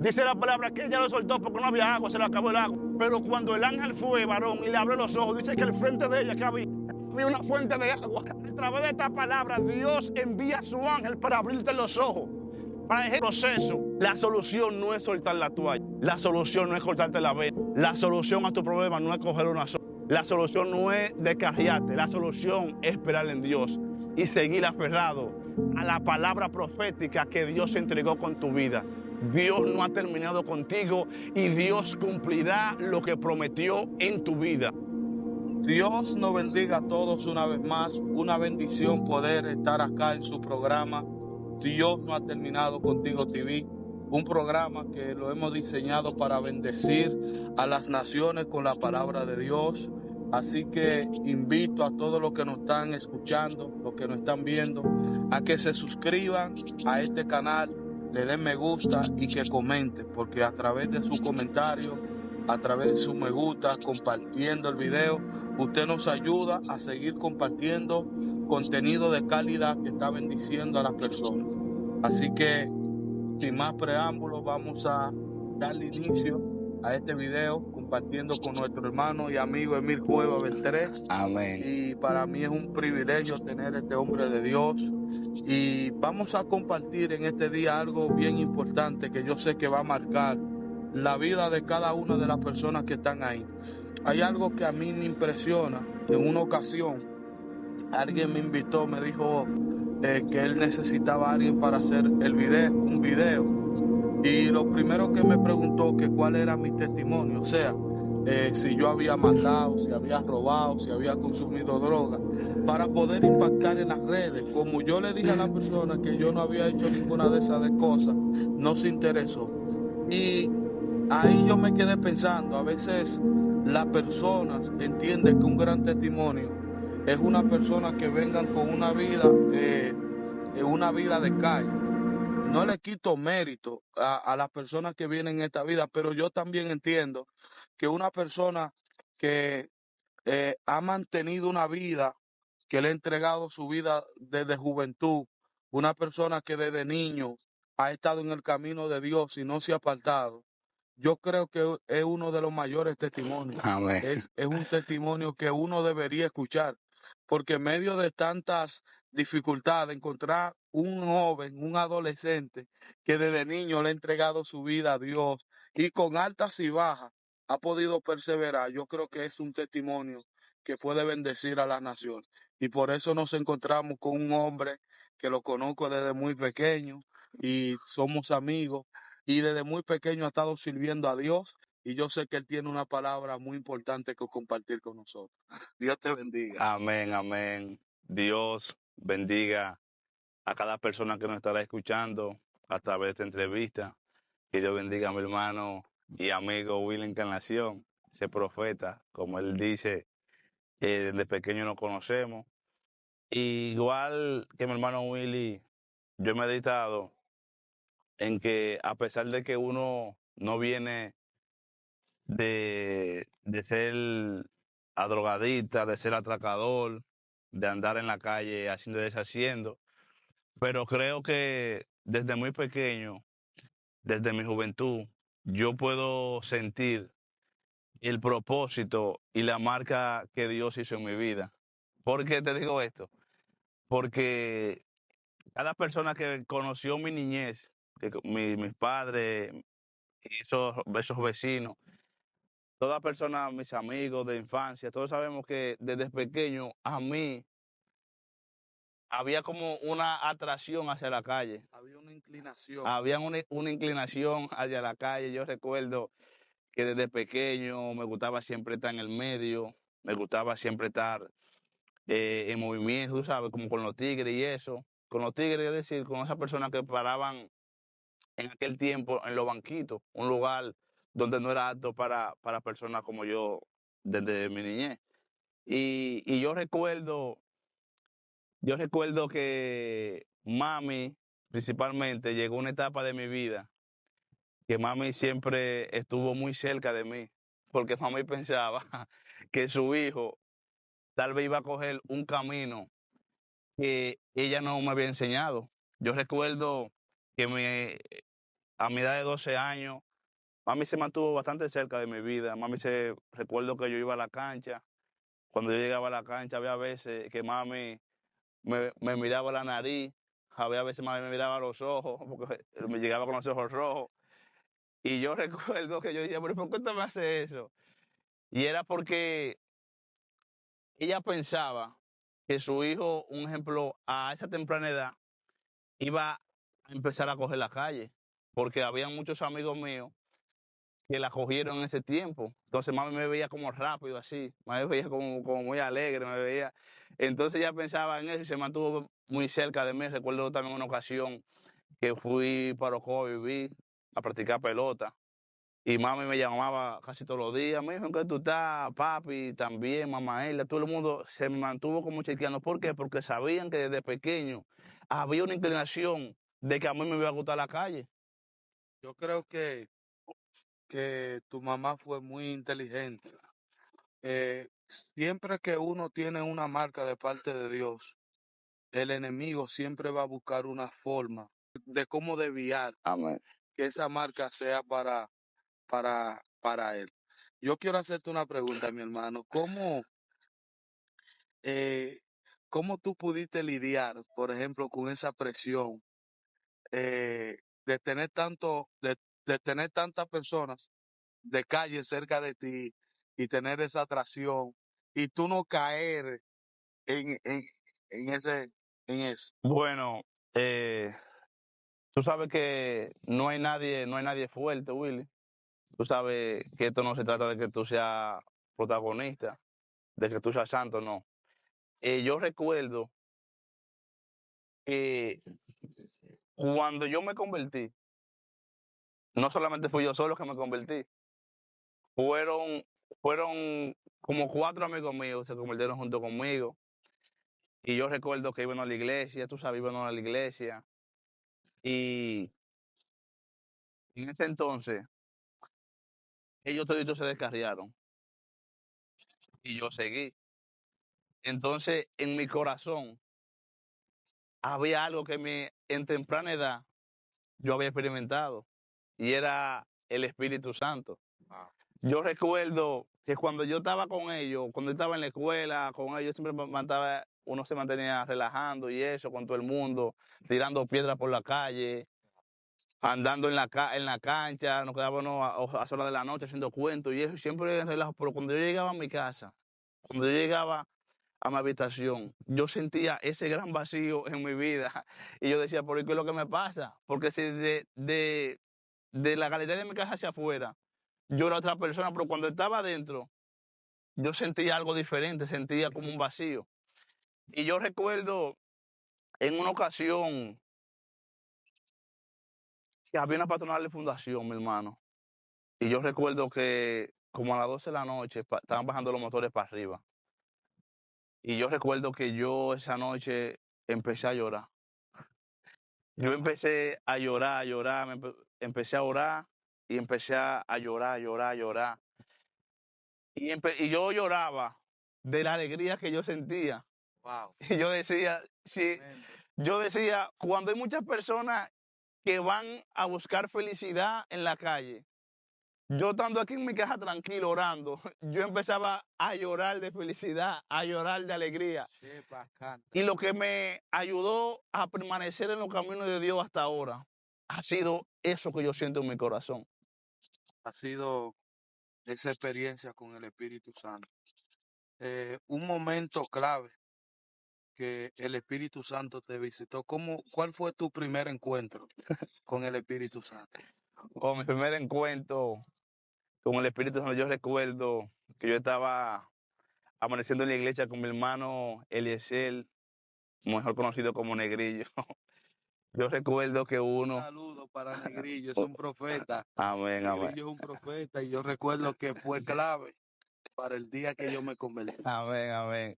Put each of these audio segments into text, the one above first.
Dice la palabra que ella lo soltó porque no había agua, se le acabó el agua. Pero cuando el ángel fue, varón, y le abrió los ojos, dice que al frente de ella que había una fuente de agua. A través de esta palabra, Dios envía a su ángel para abrirte los ojos, para ese proceso. La solución no es soltar la toalla. La solución no es cortarte la vena. La solución a tu problema no es coger una sola. La solución no es descarriarte. La solución es esperar en Dios y seguir aferrado a la palabra profética que Dios entregó con tu vida. Dios no ha terminado contigo y Dios cumplirá lo que prometió en tu vida. Dios nos bendiga a todos una vez más. Una bendición poder estar acá en su programa. Dios no ha terminado contigo TV. Un programa que lo hemos diseñado para bendecir a las naciones con la palabra de Dios. Así que invito a todos los que nos están escuchando, los que nos están viendo, a que se suscriban a este canal, le den me gusta y que comenten, porque a través de su comentario, a través de su me gusta, compartiendo el video, usted nos ayuda a seguir compartiendo contenido de calidad que está bendiciendo a las personas. Así que, sin más preámbulos, vamos a darle inicio a este video compartiendo con nuestro hermano y amigo Emil Cueva Beltrés. Amén. Y para mí es un privilegio tener este hombre de Dios. Y vamos a compartir en este día algo bien importante que yo sé que va a marcar la vida de cada una de las personas que están ahí. Hay algo que a mí me impresiona. En una ocasión, alguien me invitó, me dijo que él necesitaba a alguien para hacer un video. Y lo primero que me preguntó que cuál era mi testimonio, o sea, si yo había matado, si había robado, si había consumido droga, para poder impactar en las redes. Como yo le dije a la persona que yo no había hecho ninguna de esas cosas, no se interesó. Y ahí yo me quedé pensando, a veces las personas entienden que un gran testimonio es una persona que vengan con una vida de calle. No le quito mérito a las personas que vienen en esta vida, pero yo también entiendo que una persona que ha mantenido una vida, que le ha entregado su vida desde juventud, una persona que desde niño ha estado en el camino de Dios y no se ha apartado, yo creo que es uno de los mayores testimonios. Amén. Es un testimonio que uno debería escuchar, porque en medio de tantas dificultades, encontrar un joven, un adolescente que desde niño le ha entregado su vida a Dios y con altas y bajas ha podido perseverar, yo creo que es un testimonio que puede bendecir a la nación. Y por eso nos encontramos con un hombre que lo conozco desde muy pequeño y somos amigos. Y desde muy pequeño ha estado sirviendo a Dios y yo sé que él tiene una palabra muy importante que compartir con nosotros. Dios te bendiga. Amén, amén. Dios bendiga a cada persona que nos estará escuchando a través de esta entrevista. Que Dios bendiga a mi hermano y amigo Will Encarnación, ese profeta, como él dice, desde pequeño nos conocemos. Igual que mi hermano Willy, yo he meditado en que a pesar de que uno no viene de ser drogadicta, de ser atracador, de andar en la calle haciendo y deshaciendo, pero creo que desde muy pequeño, desde mi juventud, yo puedo sentir el propósito y la marca que Dios hizo en mi vida. ¿Por qué te digo esto? Porque cada persona que conoció mi niñez, mis padres y esos vecinos, toda persona, mis amigos de infancia, todos sabemos que desde pequeño a mí había como una atracción hacia la calle. Había una inclinación. Había una inclinación hacia la calle. Yo recuerdo que desde pequeño me gustaba siempre estar en el medio, me gustaba siempre estar en movimiento, tú sabes, como con los tigres y eso. Con los tigres, es decir, con esas personas que paraban en aquel tiempo en los banquitos, un lugar donde no era apto para personas como yo desde mi niñez. Y yo recuerdo que mami, principalmente, llegó una etapa de mi vida que mami siempre estuvo muy cerca de mí, porque mami pensaba que su hijo tal vez iba a coger un camino que ella no me había enseñado. Yo recuerdo que a mi edad de 12 años, mami se mantuvo bastante cerca de mi vida. Recuerdo que yo iba a la cancha. Cuando yo llegaba a la cancha, había veces que mami me miraba la nariz, había veces mami me miraba los ojos, porque me llegaba con los ojos rojos. Y yo recuerdo que yo decía, pero ¿por qué usted me hace eso? Y era porque ella pensaba que su hijo, un ejemplo, a esa temprana edad, iba a empezar a coger la calle, porque había muchos amigos míos que la cogieron en ese tiempo. Entonces mami me veía como rápido así, mami me veía como muy alegre, me veía. Entonces ella pensaba en eso y se mantuvo muy cerca de mí. Recuerdo también una ocasión que fui para Ocoa a vivir, a practicar pelota. Y mami me llamaba casi todos los días, mijo, ¿en qué tú estás? Papi, también, mamá, ella, todo el mundo se me mantuvo como chequeando. ¿Por qué? Porque sabían que desde pequeño había una inclinación de que a mí me iba a gustar la calle. Yo creo que tu mamá fue muy inteligente. Siempre que uno tiene una marca de parte de Dios, el enemigo siempre va a buscar una forma de cómo desviar Amén. que esa marca sea para él. Yo quiero hacerte una pregunta, mi hermano. Eh, ¿Cómo tú pudiste lidiar, por ejemplo, con esa presión de tener de tener tantas personas de calle cerca de ti y tener esa atracción y tú no caer en, en, en en eso? Bueno, eh, tú sabes que no hay nadie fuerte, Willy. Tú sabes que esto no se trata de que tú seas protagonista, de que tú seas santo, no. Yo recuerdo que cuando yo me convertí, no solamente fui yo solo que me convertí, fueron, fueron como 4 amigos míos se convirtieron junto conmigo. Y yo recuerdo que iban a la iglesia, tú sabes, iban a la iglesia. Y en ese entonces, ellos toditos se descarriaron y yo seguí. Entonces, en mi corazón había algo que en temprana edad yo había experimentado y era el Espíritu Santo. Wow. Yo recuerdo que cuando yo estaba con ellos, cuando yo estaba en la escuela con ellos, uno se mantenía relajando y eso con todo el mundo, tirando piedras por la calle, andando en la cancha, nos quedábamos a horas de la noche haciendo cuentos y eso, siempre en relajo. Pero cuando yo llegaba a mi casa, cuando yo llegaba a mi habitación, yo sentía ese gran vacío en mi vida y yo decía, ¿por qué es lo que me pasa? Porque si de la galería de mi casa hacia afuera, yo era otra persona, pero cuando estaba adentro, yo sentía algo diferente, sentía como un vacío. Y yo recuerdo en una ocasión que había una patronal de fundación, mi hermano, y yo recuerdo que como a las 12 de la noche estaban bajando los motores para arriba. Y yo recuerdo que yo esa noche empecé a llorar. Yo empecé a llorar, empecé a orar y empecé a llorar, llorar, llorar. Y yo lloraba de la alegría que yo sentía. Wow. Y yo decía, sí, Tremendo. yo decía, cuando hay muchas personas que van a buscar felicidad en la calle, yo estando aquí en mi casa tranquilo orando, yo empezaba a llorar de felicidad, a llorar de alegría. Chepa, canta. Y lo que me ayudó a permanecer en los caminos de Dios hasta ahora ha sido eso que yo siento en mi corazón. Ha sido esa experiencia con el Espíritu Santo. Un momento clave que el Espíritu Santo te visitó. ¿Cuál fue tu primer encuentro con el Espíritu Santo? Con mi primer encuentro con el Espíritu Santo, yo recuerdo que yo estaba amaneciendo en la iglesia con mi hermano Eliezer, mejor conocido como Negrillo. Yo recuerdo que Un uno... saludo para Negrillo, es un profeta. Amén, amén. Negrillo es un profeta y yo recuerdo que fue clave para el día que yo me convertí. Amén, amén.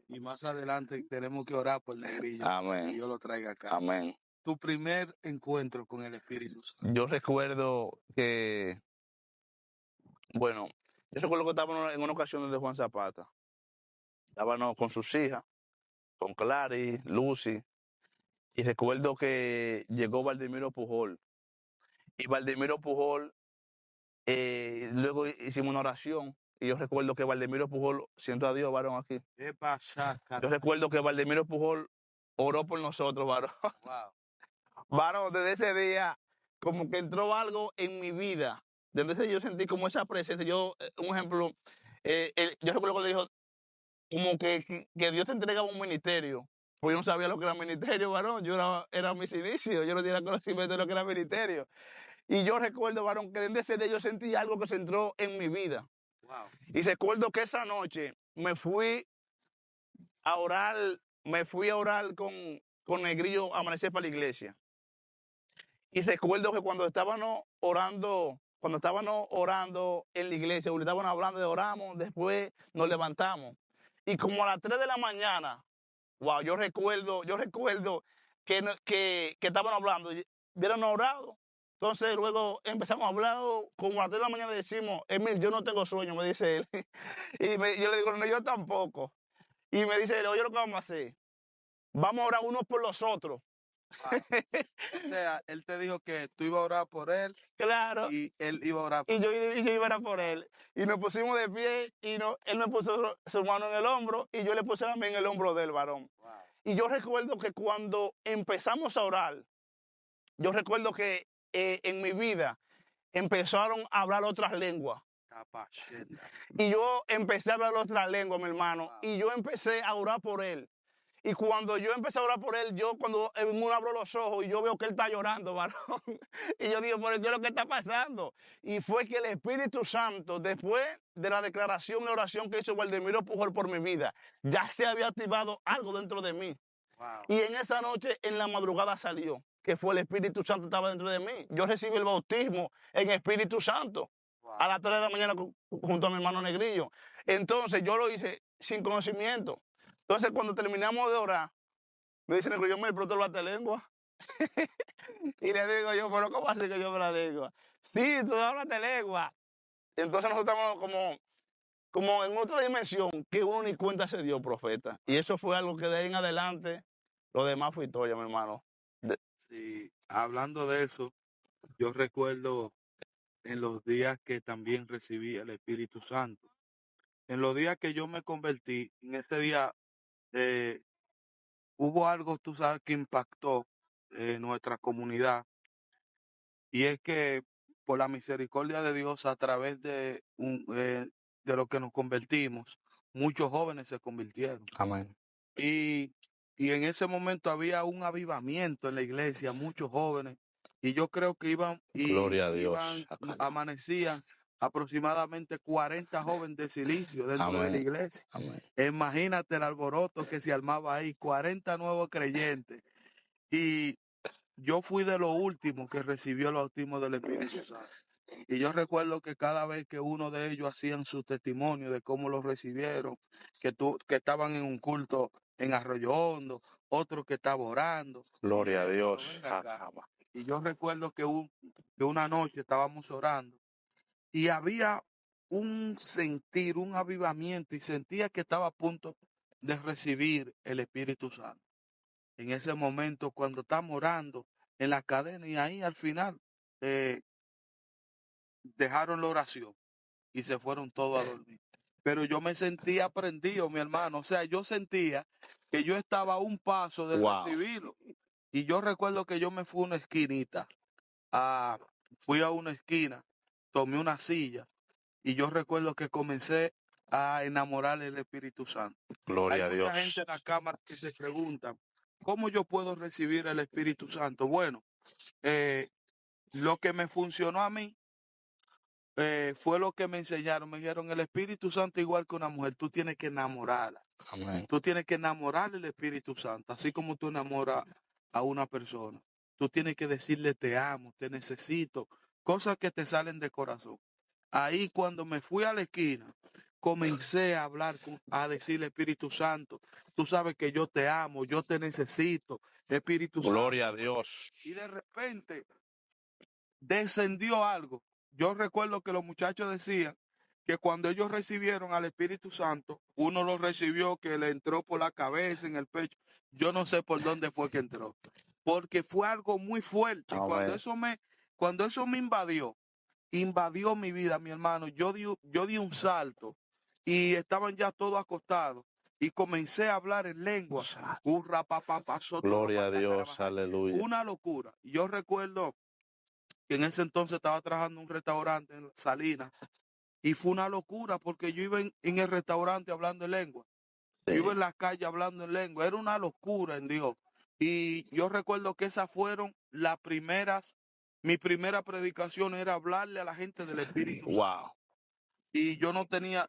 Y más adelante tenemos que orar por Negrillo, Amén. que yo lo traiga acá. Amén. Tu primer encuentro con el Espíritu Santo. Yo recuerdo que, bueno, yo recuerdo que estábamos en una ocasión de Juan Zapata. Estábamos con sus hijas, con Clary, Lucy, y recuerdo que llegó Valdemiro Pujol. y Valdemiro Pujol, luego hicimos una oración. Y yo recuerdo que Valdemiro Pujol, siento a Dios, varón, aquí. ¿Qué pasa, Yo recuerdo que Valdemiro Pujol oró por nosotros, varón. Wow. Varón, desde ese día, como que entró algo en mi vida. Desde ese día yo sentí como esa presencia. Yo, un ejemplo, yo recuerdo que le dijo, como que Dios te entregaba un ministerio. Pues yo no sabía lo que era ministerio, varón. Era mis inicios. Yo no tenía conocimiento de lo que era ministerio. Y yo recuerdo, varón, que desde ese día yo sentí algo que se entró en mi vida. Wow. Y recuerdo que esa noche me fui a orar con Negrillo a amanecer para la iglesia. Y recuerdo que cuando estábamos orando en la iglesia, cuando estábamos hablando de oramos, después nos levantamos. Y como a las 3 de la mañana, wow, yo recuerdo que estaban hablando, vieron orado. Entonces luego empezamos a hablar, como a las 3 de la mañana decimos, Emil, yo no tengo sueño, me dice él. Y yo le digo, no, yo tampoco. Y me dice él, oye, lo que vamos a hacer, vamos a orar unos por los otros. Wow. O sea, él te dijo que tú ibas a orar por él. Claro. Y él iba a orar por y yo iba a orar por él. Y nos pusimos de pie y él me puso su mano en el hombro y yo le puse la mía en el hombro del varón. Wow. Y yo recuerdo que cuando empezamos a orar, yo recuerdo que en mi vida empezaron a hablar otras lenguas. Y yo empecé a hablar otras lenguas, mi hermano. Wow. Y yo empecé a orar por él. Y cuando yo empecé a orar por él, cuando uno abro los ojos y yo veo que él está llorando, varón. Y yo digo, ¿pero qué es lo que está pasando? Y fue que el Espíritu Santo, después de la declaración de oración que hizo Valdemiro Pujol por mi vida, ya se había activado algo dentro de mí. Wow. Y en esa noche, en la madrugada salió, que fue el Espíritu Santo que estaba dentro de mí. Yo recibí el bautismo en Espíritu Santo. Wow. A las 3 de la mañana junto a mi hermano Negrillo. Entonces yo lo hice sin conocimiento. Entonces cuando terminamos de orar, me dice Negrillo, pero tú hablas lengua. Y le digo yo, pero ¿cómo así que yo hablo lengua? Sí, tú hablas lengua. Entonces nosotros estamos como en otra dimensión que uno ni cuenta se dio, profeta. Y eso fue algo que de ahí en adelante, lo demás fue historia, mi hermano. Sí, hablando de eso, yo recuerdo en los días que también recibí el Espíritu Santo. En los días que yo me convertí, en ese día hubo algo, tú sabes, que impactó nuestra comunidad. Y es que por la misericordia de Dios, a través de lo que nos convertimos, muchos jóvenes se convirtieron. Amén. Y en ese momento había un avivamiento en la iglesia, muchos jóvenes, y yo creo que Gloria a Dios. amanecían aproximadamente 40 jóvenes de silicio dentro de la Amén. iglesia. Amén. Imagínate el alboroto que se armaba ahí, 40 nuevos creyentes. Y yo fui de los últimos que recibió el bautismo del Espíritu Santo. Y yo recuerdo que cada vez que uno de ellos hacían su testimonio de cómo lo recibieron, que estaban en un culto en Arroyo Hondo, otro que estaba orando. Gloria a Pero Dios. venga acá. Y yo recuerdo que una noche estábamos orando y había un sentir, un avivamiento, y sentía que estaba a punto de recibir el Espíritu Santo. En ese momento, cuando estamos orando en la cadena, y ahí al final dejaron la oración y se fueron todos a dormir. Pero yo me sentía prendido, mi hermano. O sea, yo sentía que yo estaba a un paso de recibirlo. Y yo recuerdo que yo me fui a una esquinita. Fui a una esquina, tomé una silla, y yo recuerdo que comencé a enamorar del Espíritu Santo. Gloria a Dios. Hay mucha gente en la cámara que se pregunta, ¿cómo yo puedo recibir el Espíritu Santo? Bueno, lo que me funcionó a mí fue lo que me enseñaron. Me dijeron, el Espíritu Santo igual que una mujer, tú tienes que enamorarla. Amén. Tú tienes que enamorar del Espíritu Santo, así como tú enamoras a una persona. Tú tienes que decirle te amo, te necesito, cosas que te salen de corazón. Ahí cuando me fui a la esquina, comencé a hablar, a decirle Espíritu Santo, tú sabes que yo te amo, yo te necesito, Espíritu Santo. Gloria a Dios. Y de repente descendió algo. Yo recuerdo que los muchachos decían que cuando ellos recibieron al Espíritu Santo, uno lo recibió que le entró por la cabeza, en el pecho. Yo no sé por dónde fue que entró, porque fue algo muy fuerte. Amén. Cuando eso Cuando eso me invadió mi vida, mi hermano, yo di un salto y estaban ya todos acostados y comencé a hablar en lengua. Gloria a Dios, aleluya. Una locura. Yo recuerdo que en ese entonces estaba trabajando en un restaurante en Salinas y fue una locura porque yo iba en el restaurante hablando en lengua. Yo iba en la calle hablando en lengua. Era una locura en Dios. Y yo recuerdo que esas fueron las primeras, mi primera predicación era hablarle a la gente del Espíritu Santo. Wow. Y yo no tenía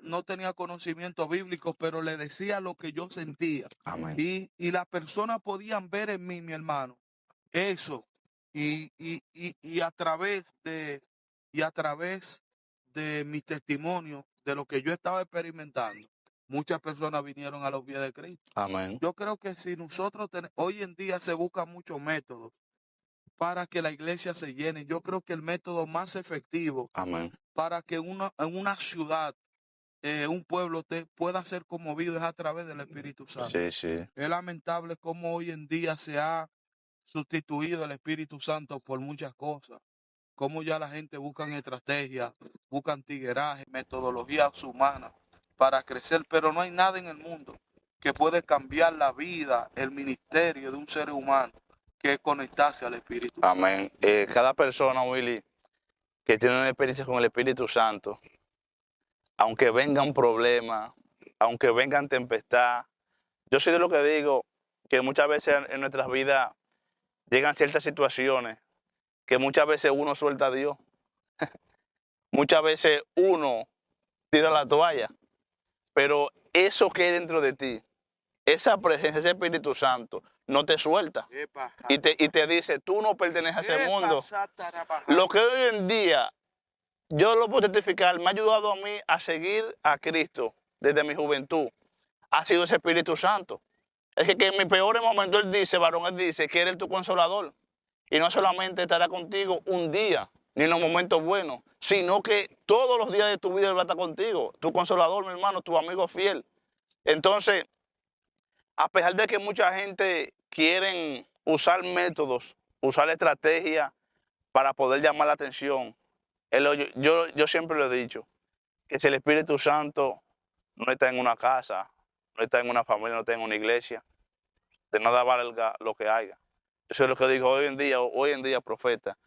conocimiento bíblico, pero le decía lo que yo sentía. Amén. Y las personas podían ver en mí, mi hermano, eso. Y a través de mi testimonio, de lo que yo estaba experimentando, muchas personas vinieron a los pies de Cristo. Amén. Yo creo que si nosotros hoy en día se buscan muchos métodos para que la iglesia se llene. Yo creo que el método más efectivo Amén. para que en una ciudad, un pueblo pueda ser conmovido es a través del Espíritu Santo. Sí, sí. Es lamentable cómo hoy en día se ha sustituido el Espíritu Santo por muchas cosas. Cómo ya la gente busca estrategias, buscan tigueraje, metodologías humanas para crecer, pero no hay nada en el mundo que puede cambiar la vida, el ministerio de un ser humano que conectarse al Espíritu Santo. Amén. Cada persona, Willy, que tiene una experiencia con el Espíritu Santo, aunque vengan problemas, aunque vengan tempestad, yo soy de lo que digo que muchas veces en nuestras vidas llegan ciertas situaciones que muchas veces uno suelta a Dios. Muchas veces uno tira la toalla, pero eso que hay dentro de ti, esa presencia, ese Espíritu Santo, no te suelta. Y te dice, tú no perteneces a ese mundo. Lo que hoy en día, yo lo puedo testificar, me ha ayudado a mí a seguir a Cristo desde mi juventud. Ha sido ese Espíritu Santo. Es que en mis peores momentos Él dice, varón, Él dice que eres tu consolador. Y no solamente estará contigo un día, ni en los momentos buenos, sino que todos los días de tu vida Él va a estar contigo. Tu consolador, mi hermano, tu amigo fiel. Entonces, a pesar de que mucha gente quieren usar métodos, usar estrategias para poder llamar la atención, yo siempre lo he dicho, que si el Espíritu Santo no está en una casa, no está en una familia, no está en una iglesia, de nada valga lo que haya. Eso es lo que digo hoy en día, profeta.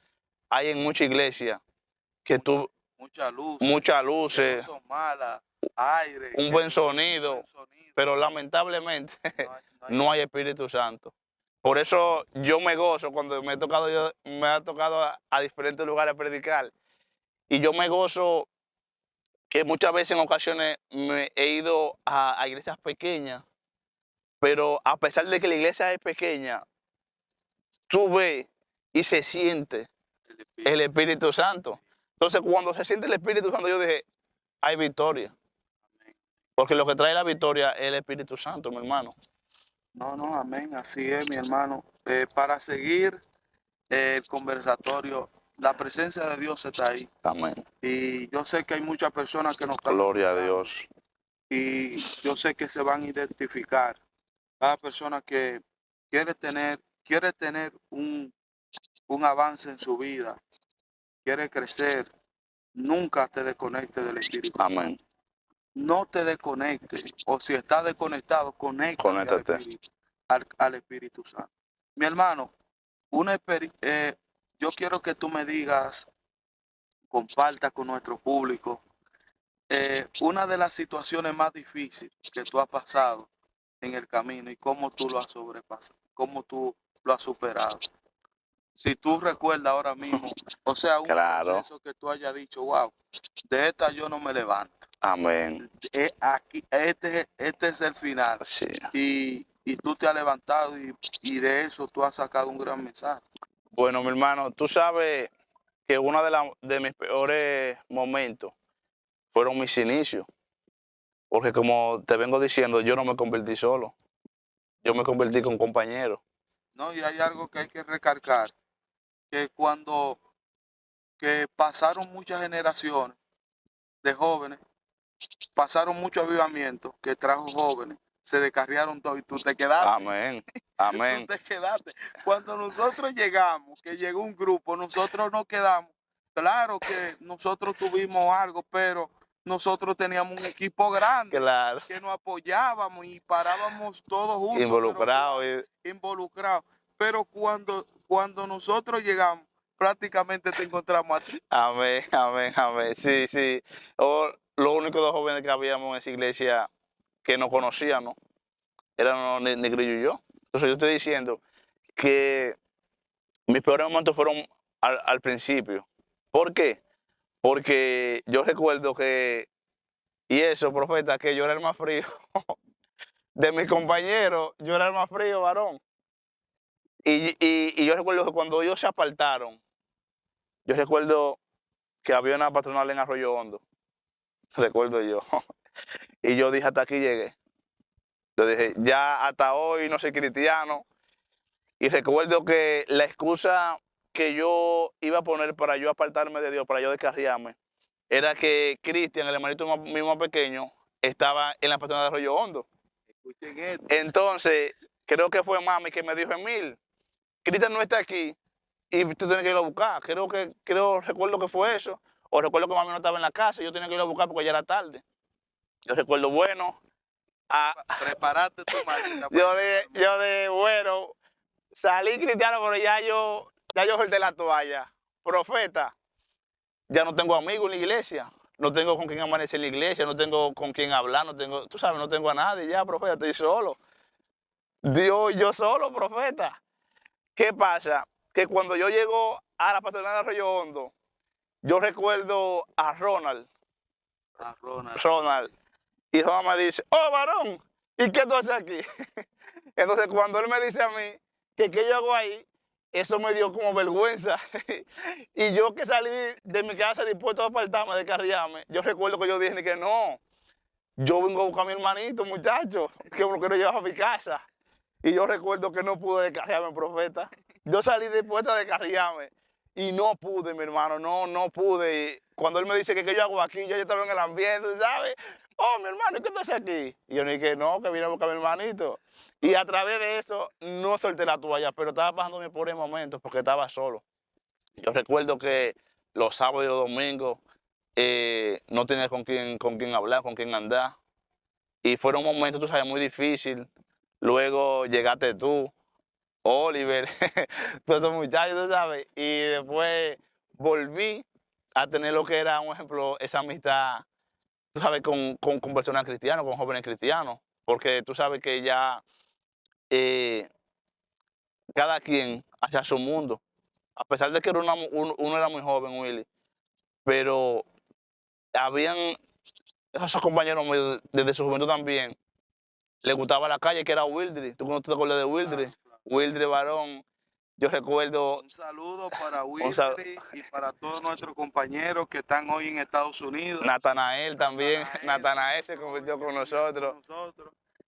Hay en mucha iglesia que muchas luces, son malas, aire, un buen sonido, pero lamentablemente no hay Espíritu Santo. Por eso yo me gozo cuando me ha tocado a diferentes lugares predicar. Y yo me gozo que muchas veces en ocasiones me he ido a iglesias pequeñas, pero a pesar de que la iglesia es pequeña, tú ves y se siente el Espíritu Santo. Entonces, cuando se siente el Espíritu Santo, yo dije, hay victoria. Porque lo que trae la victoria es el Espíritu Santo, mi hermano. No, amén, así es, mi hermano. Para seguir el conversatorio, la presencia de Dios está ahí. Amén. Y yo sé que hay muchas personas que nos están Gloria a escuchando, Dios. y yo sé que se van a identificar. Cada persona que quiere tener un avance en su vida, quiere crecer, nunca te desconectes del Espíritu Santo. Amén. No te desconectes, o si estás desconectado, conéctate al Espíritu Santo. Mi hermano, yo quiero que tú me digas, comparta con nuestro público, una de las situaciones más difíciles que tú has pasado en el camino y cómo tú lo has sobrepasado, cómo tú lo has superado. Si tú recuerdas ahora mismo, o sea, un proceso que tú hayas dicho, wow, de esta yo no me levanto. Amén. Aquí, este es el final. Sí. Y tú te has levantado y de eso tú has sacado un gran mensaje. Bueno, mi hermano, tú sabes que uno de mis peores momentos fueron mis inicios. Porque como te vengo diciendo, yo no me convertí solo. Yo me convertí con compañeros. No, y hay algo que hay que recalcar, que que pasaron muchas generaciones de jóvenes, pasaron muchos avivamientos que trajo jóvenes, se descarriaron todos y tú te quedaste. Amén. Amén. Tú te quedaste. Cuando nosotros llegamos, que llegó un grupo, nosotros nos quedamos. Claro que nosotros tuvimos algo, pero nosotros teníamos un equipo grande Claro. que nos apoyábamos y parábamos todos juntos. Involucrado. Involucrados. Pero cuando nosotros llegamos, prácticamente te encontramos a ti. Amén, amén, amén. Sí, sí. Los únicos dos jóvenes que habíamos en esa iglesia que nos conocían, ¿no? Eran Negrillo y yo. Entonces yo estoy diciendo que mis peores momentos fueron al principio. ¿Por qué? Porque yo recuerdo que, y eso, profeta, que yo era el más frío. De mis compañeros, yo era el más frío, varón. Y yo recuerdo que cuando ellos se apartaron, yo recuerdo que había una patronal en Arroyo Hondo. Recuerdo yo. Y yo dije, hasta aquí llegué. Yo dije, ya hasta hoy no soy cristiano. Y recuerdo que la excusa que yo iba a poner para yo apartarme de Dios, para yo descarriarme, era que Cristian, el hermanito mío más pequeño, estaba en la patronal de Arroyo Hondo. Escuchen esto. Entonces, creo que fue mami que me dijo, Emil, Cristian no está aquí y tú tienes que ir a buscar. Recuerdo que fue eso. O recuerdo que mami no estaba en la casa y yo tenía que ir a buscar porque ya era tarde. Yo recuerdo, bueno, Prepárate tu maleta. bueno, salí cristiano, pero ya yo solté la toalla. Profeta, ya no tengo amigos en la iglesia. No tengo con quién amanecer en la iglesia, no tengo con quién hablar, no tengo a nadie ya, profeta, estoy solo. Dios, yo solo, profeta. ¿Qué pasa? Que cuando yo llego a la patronal de Arroyo Hondo, yo recuerdo a Ronald. Y Ronald me dice, oh, varón, ¿y qué tú haces aquí? Entonces, cuando él me dice a mí que qué yo hago ahí, eso me dio como vergüenza. Y yo que salí de mi casa dispuesto a apartarme, de carriarme, yo recuerdo que yo dije que no, yo vengo a buscar a mi hermanito, muchacho, que me lo quiero llevar a mi casa. Y yo recuerdo que no pude descarriarme, profeta. Yo salí dispuesto a descarriarme y no pude, mi hermano, no pude. Y cuando él me dice que qué yo hago aquí, yo estaba en el ambiente, ¿sabes? Oh, mi hermano, ¿y qué tú haces aquí? Y yo dije, no, que vine a buscar a mi hermanito. Y a través de eso, no solté la toalla, pero estaba pasando mis pobres momentos porque estaba solo. Yo recuerdo que los sábados y los domingos no tenía con quién hablar, con quién andar. Y fueron momentos, tú sabes, muy difíciles. Luego llegaste tú, Oliver, todos esos muchachos, tú sabes. Y después volví a tener lo que era, un ejemplo, esa amistad, tú sabes, con personas cristianas, con jóvenes cristianos. Porque tú sabes que ya cada quien hacia su mundo. A pesar de que uno era muy joven, Willy, pero habían esos compañeros míos desde su juventud también. Le gustaba la calle, que era Wildry. ¿Tú te acuerdas de Wildry? Claro. Wildry, varón. Yo recuerdo. Un saludo para Wildry y para todos nuestros compañeros que están hoy en Estados Unidos. Natanael también. Natanael se convirtió con nosotros.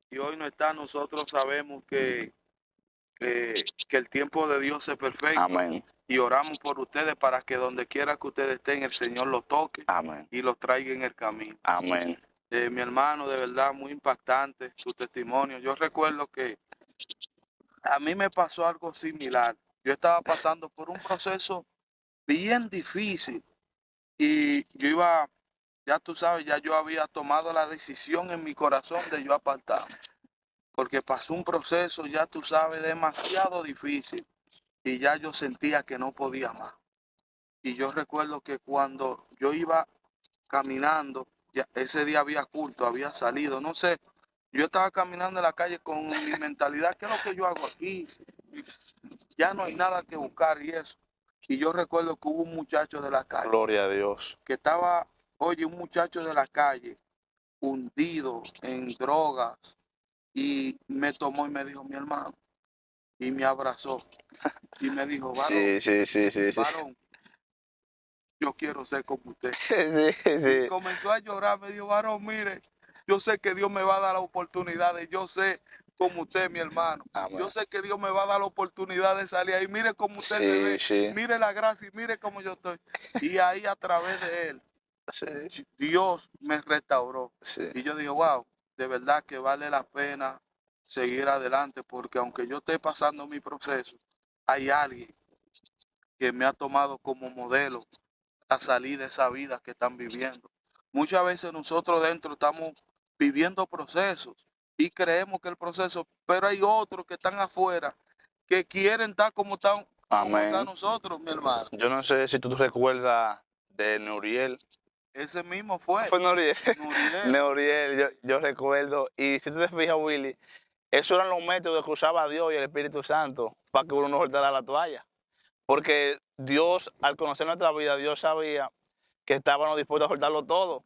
Y hoy no está. Nosotros sabemos que el tiempo de Dios es perfecto. Amén. Y oramos por ustedes para que donde quiera que ustedes estén, el Señor los toque. Amén. Y los traiga en el camino. Amén. Mi hermano, de verdad, muy impactante tu testimonio. Yo recuerdo que a mí me pasó algo similar. Yo estaba pasando por un proceso bien difícil y yo iba, ya tú sabes, ya yo había tomado la decisión en mi corazón de yo apartarme, porque pasó un proceso, ya tú sabes, demasiado difícil y ya yo sentía que no podía más. Y yo recuerdo que cuando yo iba caminando, ya ese día había culto, había salido, no sé, yo estaba caminando en la calle con mi mentalidad, ¿qué es lo que yo hago aquí? Ya no hay nada que buscar y eso. Y yo recuerdo que hubo un muchacho de la calle. Gloria a Dios. Que estaba, oye, un muchacho de la calle, hundido en drogas, y me tomó y me dijo, mi hermano, y me abrazó, y me dijo, varón, Sí. varón, yo quiero ser como usted. Sí. Y comenzó a llorar, me dijo, varón, mire, yo sé que Dios me va a dar las oportunidades, yo sé como usted, mi hermano. Amén. Yo sé que Dios me va a dar la oportunidad de salir ahí. Mire cómo usted se ve, Sí. mire la gracia y mire cómo yo estoy. Y ahí a través de él, Sí. Dios me restauró. Sí. Y yo digo, wow, de verdad que vale la pena seguir adelante, porque aunque yo esté pasando mi proceso, hay alguien que me ha tomado como modelo a salir de esa vida que están viviendo. Muchas veces nosotros dentro estamos viviendo procesos y creemos que el proceso, pero hay otros que están afuera que quieren estar como están Amén. nosotros, mi hermano. Yo no sé si tú recuerdas de Nuriel. Ese mismo fue. Fue Nuriel. Nuriel. Nuriel, yo recuerdo. Y si tú te fijas, Willy, esos eran los métodos que usaba Dios y el Espíritu Santo para que uno no soltara la toalla. Porque Dios, al conocer nuestra vida, Dios sabía que estábamos dispuestos a soltarlo todo.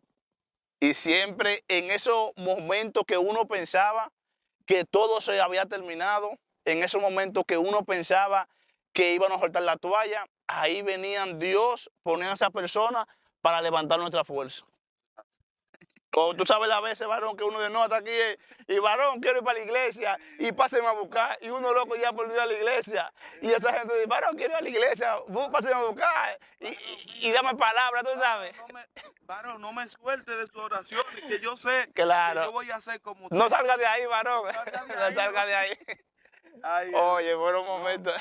Y siempre en esos momentos que uno pensaba que todo se había terminado, en esos momentos que uno pensaba que íbamos a soltar la toalla, ahí venían Dios, ponían a esa persona para levantar nuestra fuerza. Como tú sabes las veces, varón, que uno de no hasta aquí y varón, quiero ir para la iglesia y pásenme a buscar, y uno loco ya por ir a la iglesia, y esa gente dice, varón, quiero ir a la iglesia, pásenme a buscar y dame palabra, tú sabes. Varón, no me suelte de su oración, que yo sé Claro. que yo voy a hacer como usted. No salga de ahí, varón, No salga de ahí. Ay, Oye, fueron momentos.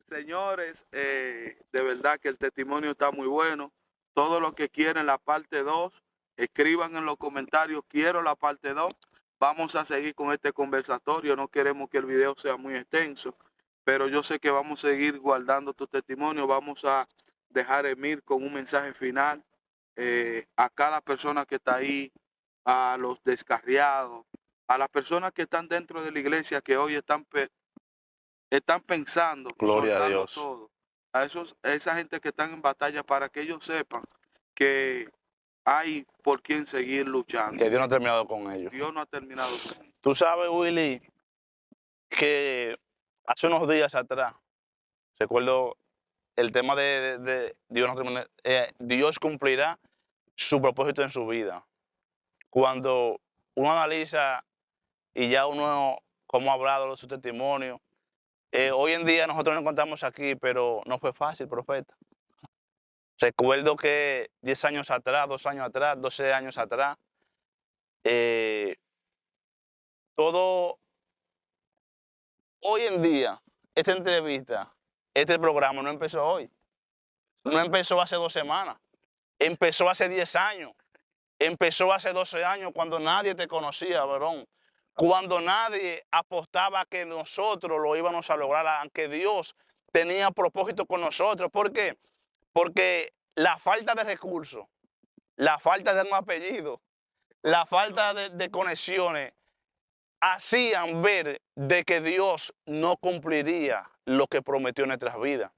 Señores, de verdad que el testimonio está muy bueno. Todos los que quieren la parte 2, escriban en los comentarios, quiero la parte 2. Vamos a seguir con este conversatorio. No queremos que el video sea muy extenso, pero yo sé que vamos a seguir guardando tu testimonio. Vamos a dejar a Emir con un mensaje final a cada persona que está ahí, a los descarriados, a las personas que están dentro de la iglesia que hoy están pensando Gloria a soltarlo Dios. todo. A esa gente que están en batalla, para que ellos sepan que hay por quien seguir luchando. Que Dios no ha terminado con ellos. Dios no ha terminado con ellos. Tú sabes, Willy, que hace unos días atrás, recuerdo el tema de Dios, no termina, Dios cumplirá su propósito en su vida. Cuando uno analiza y ya uno, como ha hablado de su testimonio, hoy en día nosotros nos encontramos aquí, pero no fue fácil, profeta. Recuerdo que 10 años atrás, 2 años atrás, 12 años atrás, todo hoy en día, esta entrevista, este programa no empezó hoy. No empezó hace 2 semanas. Empezó hace 10 años. Empezó hace 12 años cuando nadie te conocía, varón. Cuando nadie apostaba que nosotros lo íbamos a lograr, aunque Dios tenía propósito con nosotros. ¿Por qué? Porque la falta de recursos, la falta de un apellido, la falta de conexiones, hacían ver de que Dios no cumpliría lo que prometió en nuestras vidas.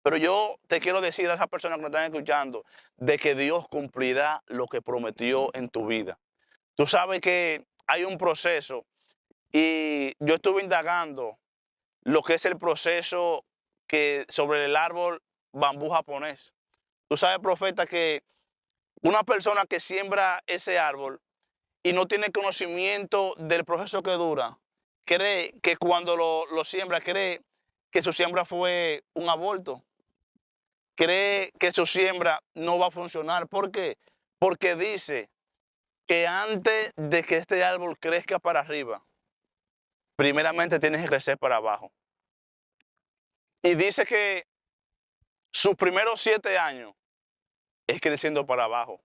Pero yo te quiero decir a esas personas que nos están escuchando de que Dios cumplirá lo que prometió en tu vida. Tú sabes que hay un proceso y yo estuve indagando lo que es el proceso que sobre el árbol bambú japonés. Tú sabes, profeta, que una persona que siembra ese árbol y no tiene conocimiento del proceso que dura, cree que cuando lo siembra, cree que su siembra fue un aborto. Cree que su siembra no va a funcionar. ¿Por qué? Porque dice que antes de que este árbol crezca para arriba, primeramente tienes que crecer para abajo. Y dice que sus primeros 7 años es creciendo para abajo,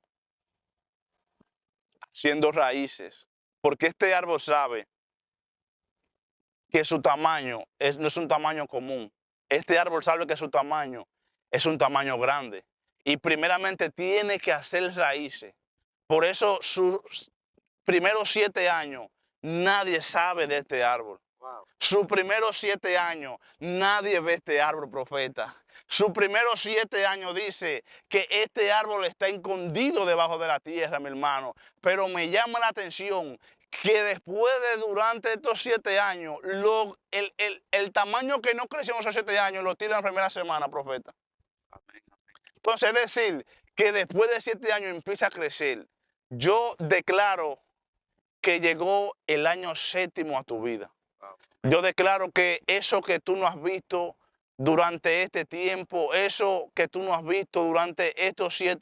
haciendo raíces. Porque este árbol sabe que su tamaño no es un tamaño común. Este árbol sabe que su tamaño es un tamaño grande. Y primeramente tiene que hacer raíces. Por eso sus primeros 7 años nadie sabe de este árbol. Wow. Sus primeros 7 años nadie ve este árbol, profeta. Sus primeros 7 años dice que este árbol está escondido debajo de la tierra, mi hermano. Pero me llama la atención que después de durante estos 7 años, el tamaño que no creció en esos 7 años lo tira en la primera semana, profeta. Entonces, es decir, que después de 7 años empieza a crecer. Yo declaro que llegó el año 7º a tu vida. Yo declaro que eso que tú no has visto durante este tiempo, eso que tú no has visto durante estos 7